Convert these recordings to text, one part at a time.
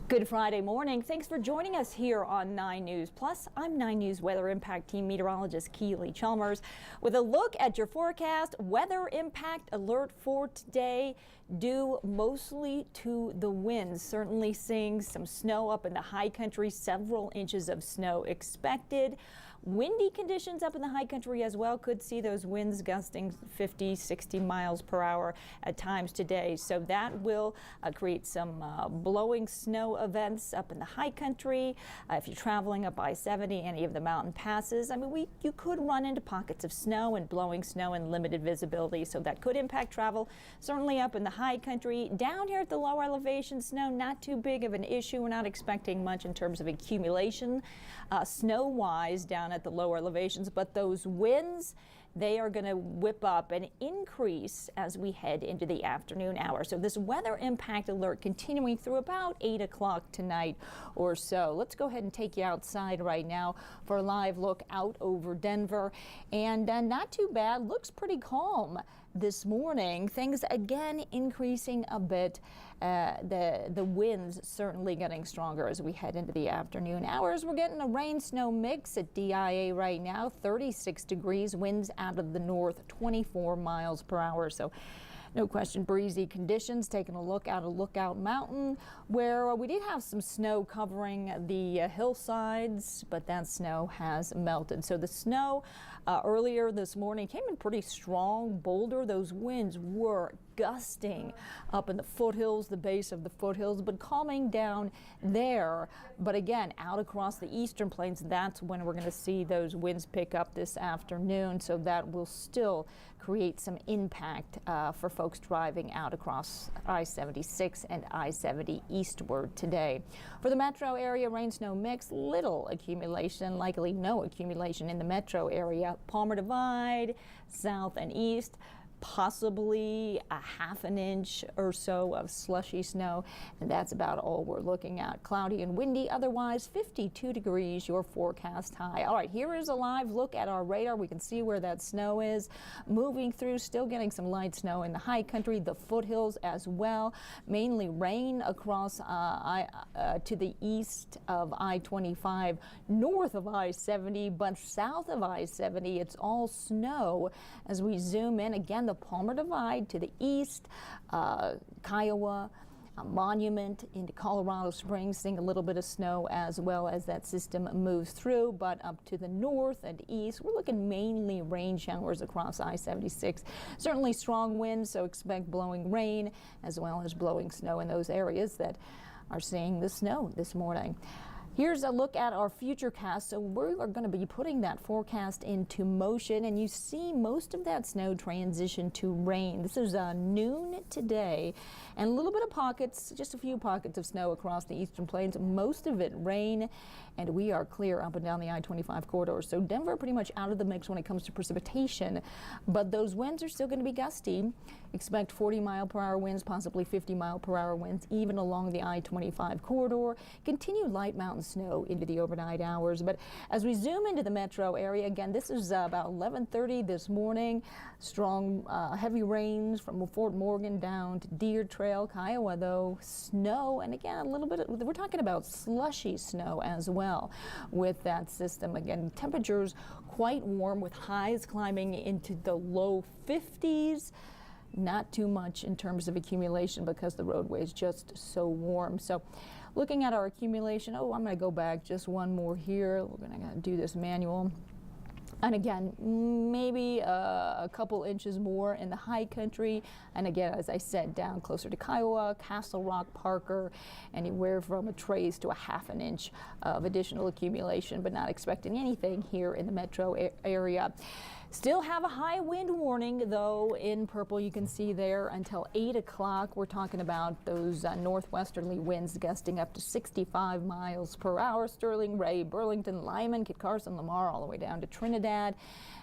Good Friday morning. Thanks for joining us here on 9 News. Plus, I'm 9 News Weather Impact Team Meteorologist Keely Chalmers with a look at your forecast. Weather impact alert for today due mostly to the winds. Certainly seeing some snow up in the high country, several inches of snow expected. Windy conditions up in the high country as well. Could see those winds gusting 50, 60 miles per hour at times today. So that will create some blowing snow events up in the high country. If you're traveling up I-70, any of the mountain passes, I mean, you could run into pockets of snow and blowing snow and limited visibility. So that could impact travel. Certainly up in the high country. Down here at the lower elevation, snow not too big of an issue. We're not expecting much in terms of accumulation snow-wise down at the lower elevations, but those winds, they are going to whip up and increase as we head into the afternoon hours. So this weather impact alert continuing through about 8 o'clock tonight or so. Let's go ahead and take you outside right now for a live look out over Denver. And not too bad. Looks pretty calm this morning. Things again increasing a bit. The winds certainly getting stronger as we head into the afternoon hours. We're getting a rain snow mix at DIA right now. 36 degrees, winds out of the north, 24 miles per hour. So no question, breezy conditions. Taking a look out of Lookout Mountain, where we did have some snow covering the hillsides, but that snow has melted. So the snow earlier this morning came in pretty strong. Boulder, those winds were gusting up in the foothills, the base of the foothills, but calming down there. But again, out across the eastern plains, that's when we're going to see those winds pick up this afternoon. So that will still create some impact for folks driving out across I-76 and I-70 eastward today. For the metro area, rain snow mix, little accumulation, likely no accumulation in the metro area. Palmer Divide, south and east, possibly a half an inch or so of slushy snow, and that's about all we're looking at. Cloudy and windy, otherwise 52 degrees, your forecast high. All right, here is a live look at our radar. We can see where that snow is moving through, still getting some light snow in the high country, the foothills as well. Mainly rain across to the east of I-25, north of I-70, but south of I-70, it's all snow. As we zoom in, again, the Palmer Divide to the east, Kiowa, Monument into Colorado Springs, seeing a little bit of snow as well as that system moves through, but up to the north and east, we're looking mainly rain showers across I-76. Certainly strong winds, so expect blowing rain as well as blowing snow in those areas that are seeing the snow this morning. Here's a look at our futurecast. So we are going to be putting that forecast into motion, and you see most of that snow transition to rain. This is noon today, and a little bit of pockets, just a few pockets of snow across the eastern plains. Most of it rain, and we are clear up and down the I-25 corridor. So Denver pretty much out of the mix when it comes to precipitation, but those winds are still going to be gusty. Expect 40-mile-per-hour winds, possibly 50-mile-per-hour winds, even along the I-25 corridor. Continued light mountain snow into the overnight hours. But as we zoom into the metro area, again, this is about 11:30 this morning. Strong, heavy rains from Fort Morgan down to Deer Trail, Kiowa, though, snow, and again, a little bit we're talking about slushy snow as well with that system. Again, temperatures quite warm with highs climbing into the low 50s. Not too much in terms of accumulation because the roadway is just so warm. So looking at our accumulation, I'm going to go back just one more here. We're going to do this manual. And again, maybe a couple inches more in the high country. And again, as I said, down closer to Kiowa, Castle Rock, Parker, anywhere from a trace to a half an inch of additional accumulation, but not expecting anything here in the metro area. Still have a high wind warning, though, in purple you can see there until 8 o'clock. We're talking about those northwesterly winds gusting up to 65 miles per hour. Sterling, Ray, Burlington, Lyman, Kit Carson, Lamar, all the way down to Trinidad.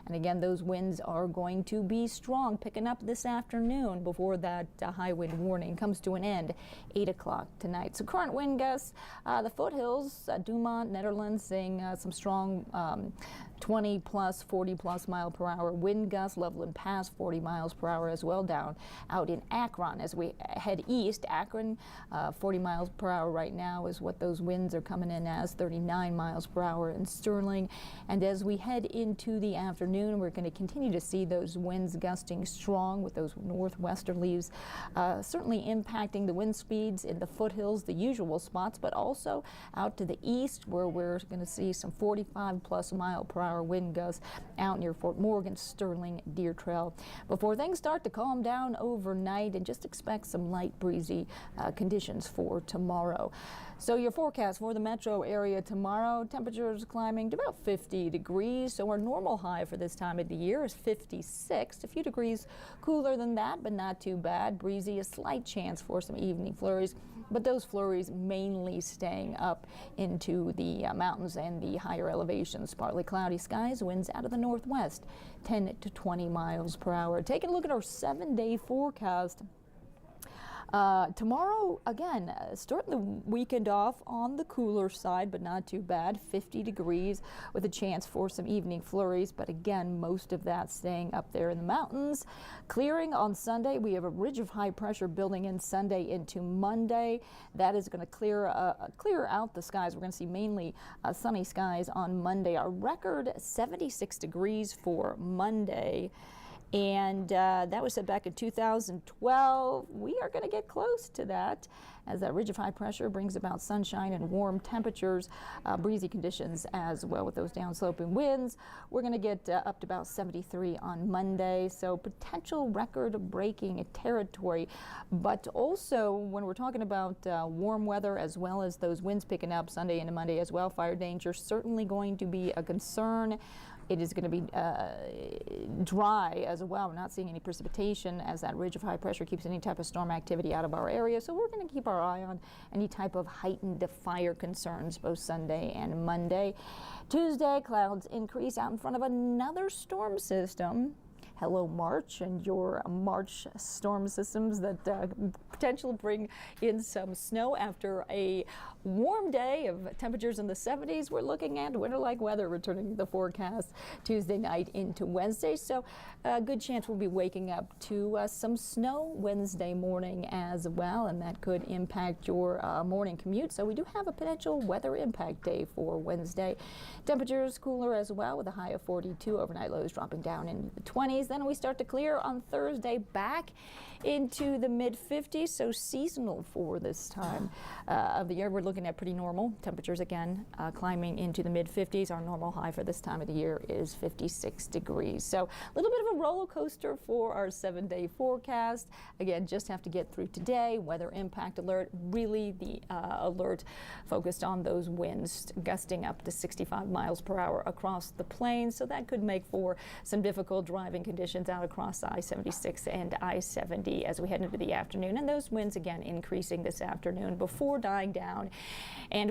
And again, those winds are going to be strong, picking up this afternoon before that high wind warning comes to an end, 8 o'clock tonight. So current wind gusts, the foothills, Dumont, Netherlands, seeing some strong 20 plus, 40 plus mile per hour wind gusts. Loveland Pass 40 miles per hour as well down out in Akron. As we head east, Akron 40 miles per hour right now is what those winds are coming in as, 39 miles per hour in Sterling. And as we head into the afternoon, we're going to continue to see those winds gusting strong with those northwesterlies certainly impacting the wind speeds in the foothills, the usual spots, but also out to the east where we're going to see some 45+ mile per hour wind gusts out near Fort Morgan, Sterling, Deer Trail. Before things start to calm down overnight, and just expect some light breezy conditions for tomorrow. So your forecast for the metro area tomorrow, temperatures climbing to about 50 degrees. So our normal high for this time of the year is 56, a few degrees cooler than that, but not too bad. Breezy, a slight chance for some evening flurries, but those flurries mainly staying up into the mountains and the higher elevations. Partly cloudy skies, winds out of the northwest, 10 to 20 miles per hour. Taking a look at our 7-day forecast. Tomorrow, again, starting the weekend off on the cooler side, but not too bad, 50 degrees with a chance for some evening flurries. But again, most of that staying up there in the mountains. Clearing on Sunday. We have a ridge of high pressure building in Sunday into Monday. That is going to clear out the skies. We're going to see mainly sunny skies on Monday. Our record 76 degrees for Monday. And that was set back in 2012. We are going to get close to that as that ridge of high pressure brings about sunshine and warm temperatures, breezy conditions as well with those downsloping winds. We're going to get up to about 73 on Monday, so potential record-breaking territory. But also, when we're talking about warm weather as well as those winds picking up Sunday into Monday as well, fire danger certainly going to be a concern. It is going to be dry as well. We're not seeing any precipitation as that ridge of high pressure keeps any type of storm activity out of our area. So we're going to keep our eye on any type of heightened fire concerns both Sunday and Monday. Tuesday, clouds increase out in front of another storm system. Hello, March, and your March storm systems that potentially bring in some snow after a warm day of temperatures in the 70s. We're looking at winter-like weather returning to the forecast Tuesday night into Wednesday. So a good chance we'll be waking up to some snow Wednesday morning as well, and that could impact your morning commute. So we do have a potential weather impact day for Wednesday. Temperatures cooler as well with a high of 42, overnight lows dropping down into the 20s. Then we start to clear on Thursday back into the mid-50s, so seasonal for this time of the year. We're looking at pretty normal temperatures again, climbing into the mid-50s. Our normal high for this time of the year is 56 degrees. So a little bit of a roller coaster for our 7-day forecast. Again, just have to get through today. Weather impact alert, really the alert focused on those winds gusting up to 65 miles per hour across the plains. So that could make for some difficult driving conditions out across I-76 and I-70 as we head into the afternoon, and those winds again increasing this afternoon before dying down. And